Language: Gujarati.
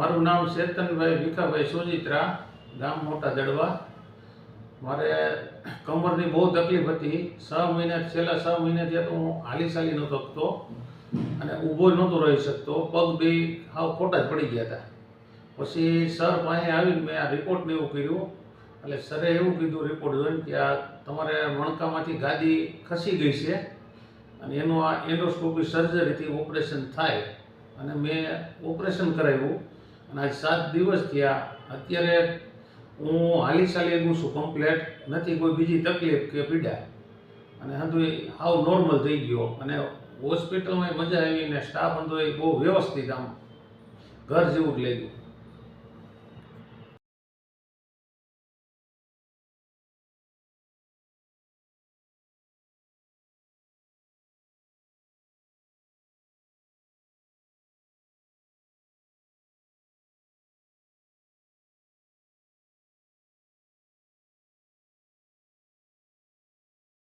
મારું નામ ચેતનભાઈ ભીખાભાઈ સોજિત્રા, ગામ મોટા દડવા. મારે કમરની બહુ તકલીફ હતી. 6 મહિના છેલ્લા 6 મહિનાથી તો હું હાલી ચાલી નહોતો શકતો અને ઊભો નહોતો રહી શકતો. પગ બે હાવ ખોટા જ પડી ગયા હતા. પછી સર પાસે આવીને મેં આ રિપોર્ટને એવું કર્યું. એટલે સરે એવું કીધું રિપોર્ટ જોઈને કે આ તમારે મણકામાંથી ગાદી ખસી ગઈ છે અને એનું આ એન્ડોસ્કોપી સર્જરીથી ઓપરેશન થાય. અને મેં ઓપરેશન કરાવ્યું અને આજ 7 દિવસ થયા. અત્યારે હું હાલી ચાલી શકું છું, કમ્પ્લેટ નથી કોઈ બીજી તકલીફ કે પીડા, અને બધું હાવ નોર્મલ થઈ ગયો. અને હોસ્પિટલમાં મજા આવી ને સ્ટાફ બધો બહુ વ્યવસ્થિત, આમ ઘર જેવું જ લાગ્યું.